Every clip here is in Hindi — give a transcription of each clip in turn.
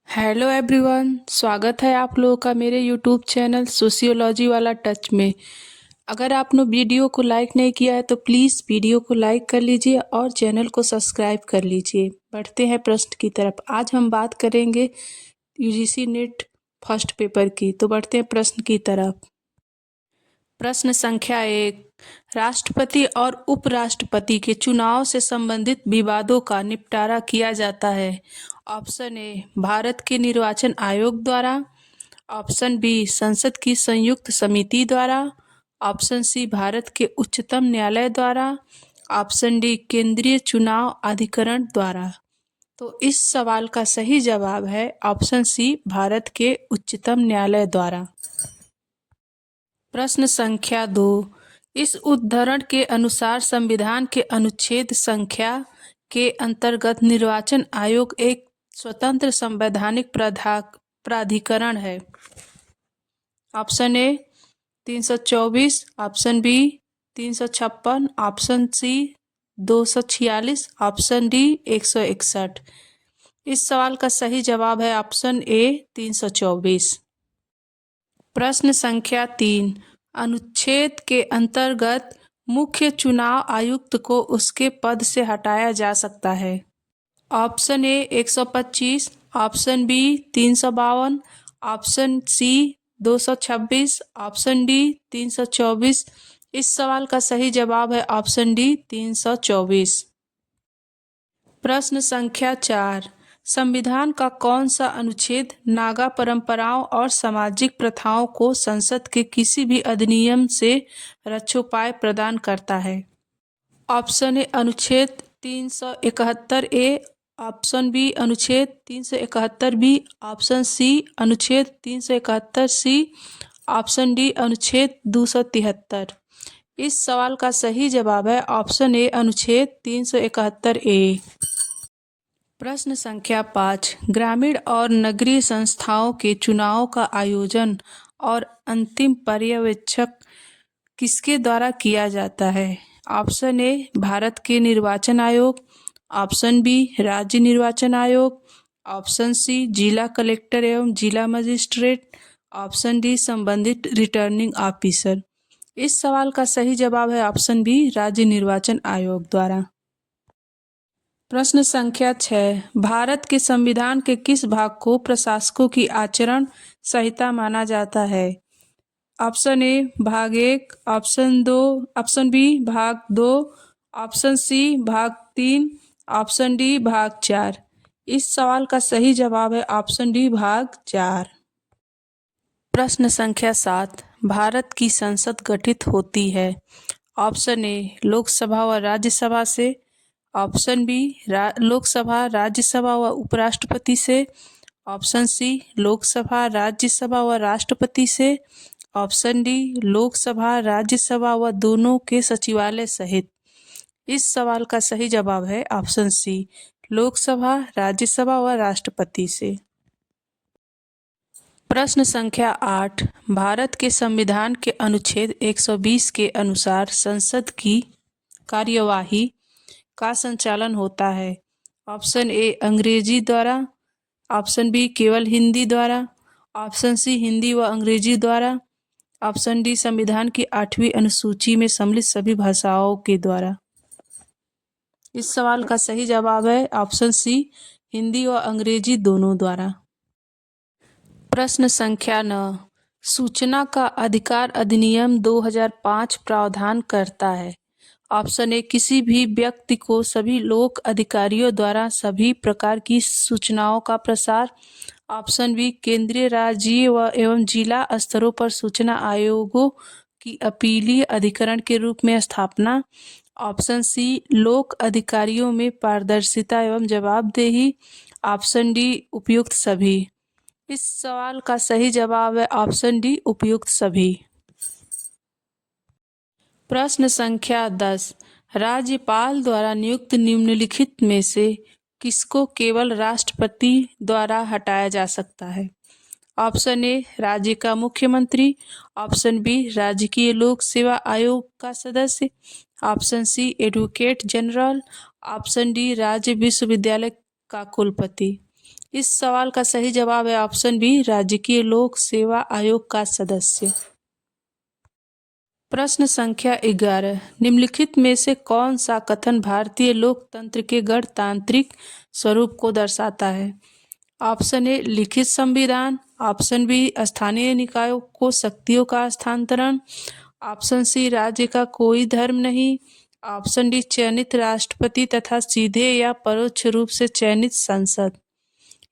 हेलो एवरीवन, स्वागत है आप लोगों का मेरे यूट्यूब चैनल सोशियोलॉजी वाला टच में। अगर आपने वीडियो को लाइक नहीं किया है तो प्लीज़ वीडियो को लाइक कर लीजिए और चैनल को सब्सक्राइब कर लीजिए। बढ़ते हैं प्रश्न की तरफ। आज हम बात करेंगे यूजीसी नेट फर्स्ट पेपर की। तो बढ़ते हैं प्रश्न की तरफ। प्रश्न संख्या 1, राष्ट्रपति और उपराष्ट्रपति के चुनाव से संबंधित विवादों का निपटारा किया जाता है। ऑप्शन ए, भारत के निर्वाचन आयोग द्वारा। ऑप्शन बी, संसद की संयुक्त समिति द्वारा। ऑप्शन सी, भारत के उच्चतम न्यायालय द्वारा। ऑप्शन डी, केंद्रीय चुनाव अधिकरण द्वारा। तो इस सवाल का सही जवाब है ऑप्शन सी, भारत के उच्चतम न्यायालय द्वारा। प्रश्न संख्या 2, इस उद्धरण के अनुसार संविधान के अनुच्छेद संख्या के अंतर्गत निर्वाचन आयोग एक स्वतंत्र संवैधानिक प्राधिकरण है। Option A 324, option B 356, option C 246, option D 161। इस सवाल का सही जवाब है ऑप्शन ए 324। प्रश्न संख्या 3, अनुच्छेद के अंतर्गत मुख्य चुनाव आयुक्त को उसके पद से हटाया जा सकता है। Option A 125, option B 352, option C 226, option D 324। इस सवाल का सही जवाब है ऑप्शन डी 324। प्रश्न संख्या 4, संविधान का कौन सा अनुच्छेद नागा परंपराओं और सामाजिक प्रथाओं को संसद के किसी भी अधिनियम से रक्षोपाय प्रदान करता है। ऑप्शन ए अनुच्छेद 371 ए, ऑप्शन बी अनुच्छेद 371 बी, ऑप्शन सी अनुच्छेद 371 सी, ऑप्शन डी अनुच्छेद 273। इस सवाल का सही जवाब है ऑप्शन ए अनुच्छेद 371 ए। प्रश्न संख्या 5, ग्रामीण और नगरीय संस्थाओं के चुनाव का आयोजन और अंतिम पर्यवेक्षक किसके द्वारा किया जाता है। ऑप्शन ए, भारत के निर्वाचन आयोग। ऑप्शन बी, राज्य निर्वाचन आयोग। ऑप्शन सी, जिला कलेक्टर एवं जिला मजिस्ट्रेट। ऑप्शन डी, संबंधित रिटर्निंग ऑफिसर। इस सवाल का सही जवाब है ऑप्शन बी, राज्य निर्वाचन आयोग द्वारा। प्रश्न संख्या 6, भारत के संविधान के किस भाग को प्रशासकों की आचरण संहिता माना जाता है। ऑप्शन ए भाग 1, ऑप्शन बी भाग 2, ऑप्शन सी भाग 3, ऑप्शन डी भाग 4। इस सवाल का सही जवाब है ऑप्शन डी भाग 4। प्रश्न संख्या 7, भारत की संसद गठित होती है। ऑप्शन ए, लोकसभा व राज्यसभा से। ऑप्शन बी, लोकसभा राज्यसभा व उपराष्ट्रपति से। ऑप्शन सी, लोकसभा राज्यसभा व राष्ट्रपति से। ऑप्शन डी, लोकसभा राज्यसभा व दोनों के सचिवालय सहित। इस सवाल का सही जवाब है ऑप्शन सी, लोकसभा राज्यसभा व राष्ट्रपति से। प्रश्न संख्या 8, भारत के संविधान के अनुच्छेद 120 के अनुसार संसद की कार्यवाही का संचालन होता है। ऑप्शन ए, अंग्रेजी द्वारा। ऑप्शन बी, केवल हिंदी द्वारा। ऑप्शन सी, हिंदी व अंग्रेजी द्वारा। ऑप्शन डी, संविधान की 8वीं अनुसूची में सम्मिलित सभी भाषाओं के द्वारा। इस सवाल का सही जवाब है ऑप्शन सी, हिंदी व अंग्रेजी दोनों द्वारा। प्रश्न संख्या 9, सूचना का अधिकार अधिनियम 2005 प्रावधान करता है। ऑप्शन ए, किसी भी व्यक्ति को सभी लोक अधिकारियों द्वारा सभी प्रकार की सूचनाओं का प्रसार। ऑप्शन बी, केंद्रीय राज्य व एवं जिला स्तरों पर सूचना आयोगों की अपीलीय अधिकरण के रूप में स्थापना। ऑप्शन सी, लोक अधिकारियों में पारदर्शिता एवं जवाबदेही। ऑप्शन डी, उपयुक्त सभी। इस सवाल का सही जवाब है ऑप्शन डी, उपयुक्त सभी। प्रश्न संख्या 10, राज्यपाल द्वारा नियुक्त निम्नलिखित में से किसको केवल राष्ट्रपति द्वारा हटाया जा सकता है। ऑप्शन ए, राज्य का मुख्यमंत्री। ऑप्शन बी, राजकीय लोक सेवा आयोग का सदस्य। Option C, advocate general. Option D, राज्य विश्वविद्यालय का कुलपति। इस सवाल का सही जवाब है ऑप्शन बी, राजकीय लोक सेवा आयोग का सदस्य। प्रश्न संख्या 11, निम्नलिखित में से कौन सा कथन भारतीय लोकतंत्र के गणतांत्रिक स्वरूप को दर्शाता है? ऑप्शन ए, लिखित संविधान। ऑप्शन बी, स्थानीय निकायों को शक्तियों का हस्तांतरण। ऑप्शन सी, राज्य का कोई धर्म नहीं। ऑप्शन डी, चयनित राष्ट्रपति तथा सीधे या परोक्ष रूप से चयनित संसद।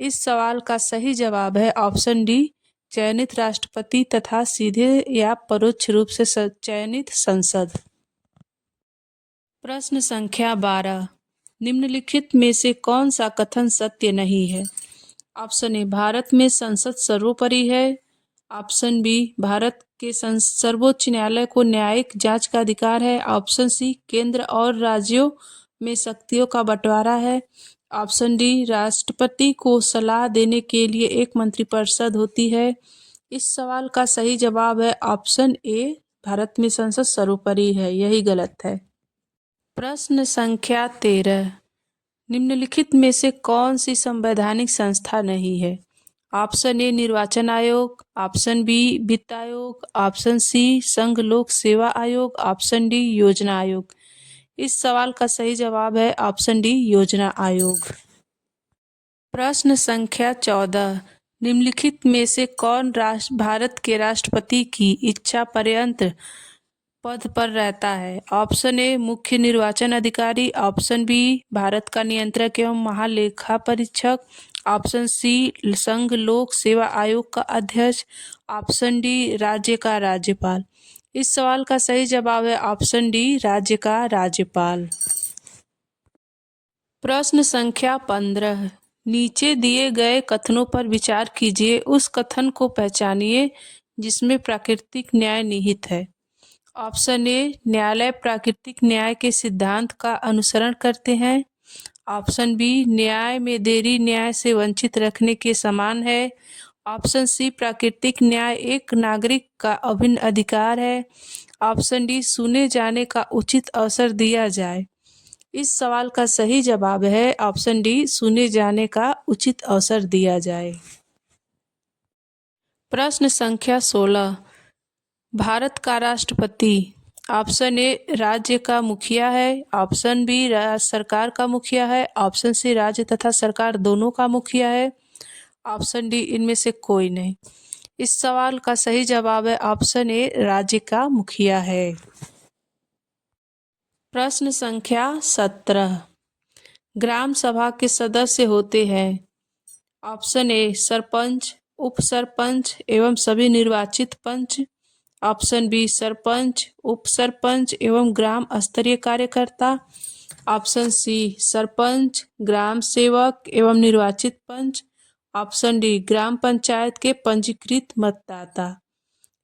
इस सवाल का सही जवाब है ऑप्शन डी, चयनित राष्ट्रपति तथा सीधे या परोक्ष रूप से चयनित संसद। प्रश्न संख्या 12, निम्नलिखित में से कौन सा कथन सत्य नहीं है? ऑप्शन ए, भारत में संसद सर्वोपरि है। ऑप्शन बी, भारत के सर्वोच्च न्यायालय को न्यायिक जांच का अधिकार है। ऑप्शन सी, केंद्र और राज्यों में शक्तियों का बंटवारा है। ऑप्शन डी, राष्ट्रपति को सलाह देने के लिए एक मंत्रिपरिषद होती है। इस सवाल का सही जवाब है ऑप्शन ए, भारत में संसद सर्वोपरि है। यही गलत है। प्रश्न संख्या 13, निम्नलिखित में से कौन सी संवैधानिक संस्था नहीं है? ऑप्शन ए, निर्वाचन आयोग। ऑप्शन बी, वित्त आयोग। ऑप्शन सी, संघ लोक सेवा आयोग। ऑप्शन डी, योजना आयोग। इस सवाल का सही जवाब है ऑप्शन डी, योजना आयोग। प्रश्न संख्या 14, निम्नलिखित में से कौन भारत के राष्ट्रपति की इच्छा पर्यंत पद पर रहता है? ऑप्शन ए, मुख्य निर्वाचन अधिकारी। ऑप्शन बी, भारत का नियंत्रक एवं महालेखा परीक्षक। ऑप्शन सी, संघ लोक सेवा आयोग का अध्यक्ष। ऑप्शन डी, राज्य का राज्यपाल। इस सवाल का सही जवाब है ऑप्शन डी, राज्य का राज्यपाल। प्रश्न संख्या 15, नीचे दिए गए कथनों पर विचार कीजिए। उस कथन को पहचानिए जिसमें प्राकृतिक न्याय निहित है। ऑप्शन ए, न्यायालय प्राकृतिक न्याय के सिद्धांत का अनुसरण करते हैं। ऑप्शन बी, न्याय में देरी न्याय से वंचित रखने के समान है। ऑप्शन सी, प्राकृतिक न्याय एक नागरिक का अभिन्न अधिकार है। ऑप्शन डी, सुने जाने का उचित अवसर दिया जाए। इस सवाल का सही जवाब है ऑप्शन डी, सुने जाने का उचित अवसर दिया जाए। प्रश्न संख्या 16, भारत का राष्ट्रपति ऑप्शन ए, राज्य का मुखिया है। ऑप्शन बी, राज्य सरकार का मुखिया है। ऑप्शन सी, राज्य तथा सरकार दोनों का मुखिया है। ऑप्शन डी, इनमें से कोई नहीं। इस सवाल का सही जवाब है ऑप्शन ए, राज्य का मुखिया है। प्रश्न संख्या 17, ग्राम सभा के सदस्य होते हैं। ऑप्शन ए, सरपंच, उप सरपंच एवं सभी निर्वाचित पंच। ऑप्शन बी, सरपंच, उप सरपंच एवं ग्राम स्तरीय कार्यकर्ता। ऑप्शन सी, सरपंच, ग्राम सेवक एवं निर्वाचित पंच। ऑप्शन डी, ग्राम पंचायत के पंजीकृत मतदाता।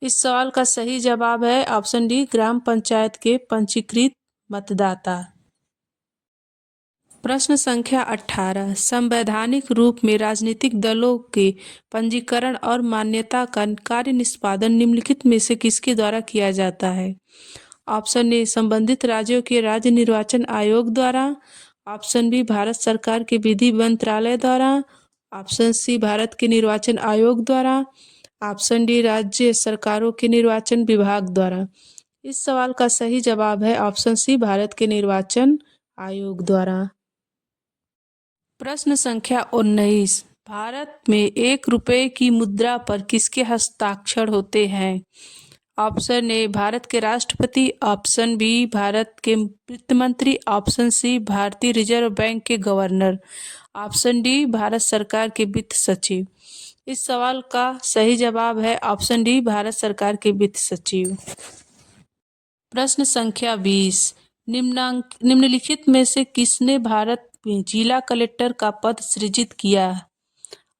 इस सवाल का सही जवाब है ऑप्शन डी, ग्राम पंचायत के पंजीकृत मतदाता। प्रश्न संख्या 18, संवैधानिक रूप में राजनीतिक दलों के पंजीकरण और मान्यता का कार्य निष्पादन निम्नलिखित में से किसके द्वारा किया जाता है? ऑप्शन ए, संबंधित राज्यों के राज्य निर्वाचन आयोग द्वारा। ऑप्शन बी, भारत सरकार के विधि मंत्रालय द्वारा। ऑप्शन सी, भारत के निर्वाचन आयोग द्वारा। ऑप्शन डी, राज्य सरकारों के निर्वाचन विभाग द्वारा। इस सवाल का सही जवाब है ऑप्शन सी, भारत के निर्वाचन आयोग द्वारा। प्रश्न संख्या 19, भारत में 1 रुपये की मुद्रा पर किसके हस्ताक्षर होते हैं? ऑप्शन ए, भारत के राष्ट्रपति। ऑप्शन बी, भारत के वित्त मंत्री। ऑप्शन सी, भारतीय रिजर्व बैंक के गवर्नर। ऑप्शन डी, भारत सरकार के वित्त सचिव। इस सवाल का सही जवाब है ऑप्शन डी, भारत सरकार के वित्त सचिव। प्रश्न संख्या 20, निम्नलिखित में से किसने भारत में जिला कलेक्टर का पद सृजित किया?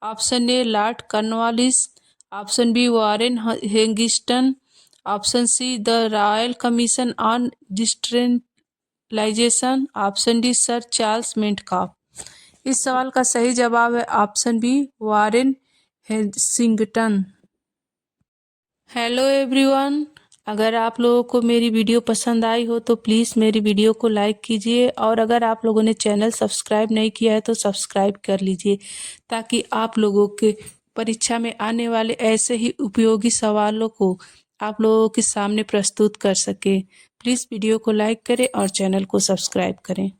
Option A, Lord Cornwallis. Option B, Warren हेगिस्टन। Option C, the Royal Commission on Decentralisation. Option D, Sir Charles Metcalfe. इस सवाल का सही जवाब है ऑप्शन बी, वॉरेन हेगिस्टन। हेलो एवरीवन, अगर आप लोगों को मेरी वीडियो पसंद आई हो तो प्लीज़ मेरी वीडियो को लाइक कीजिए, और अगर आप लोगों ने चैनल सब्सक्राइब नहीं किया है तो सब्सक्राइब कर लीजिए, ताकि आप लोगों के परीक्षा में आने वाले ऐसे ही उपयोगी सवालों को आप लोगों के सामने प्रस्तुत कर सके। प्लीज़ वीडियो को लाइक करें और चैनल को सब्सक्राइब करें।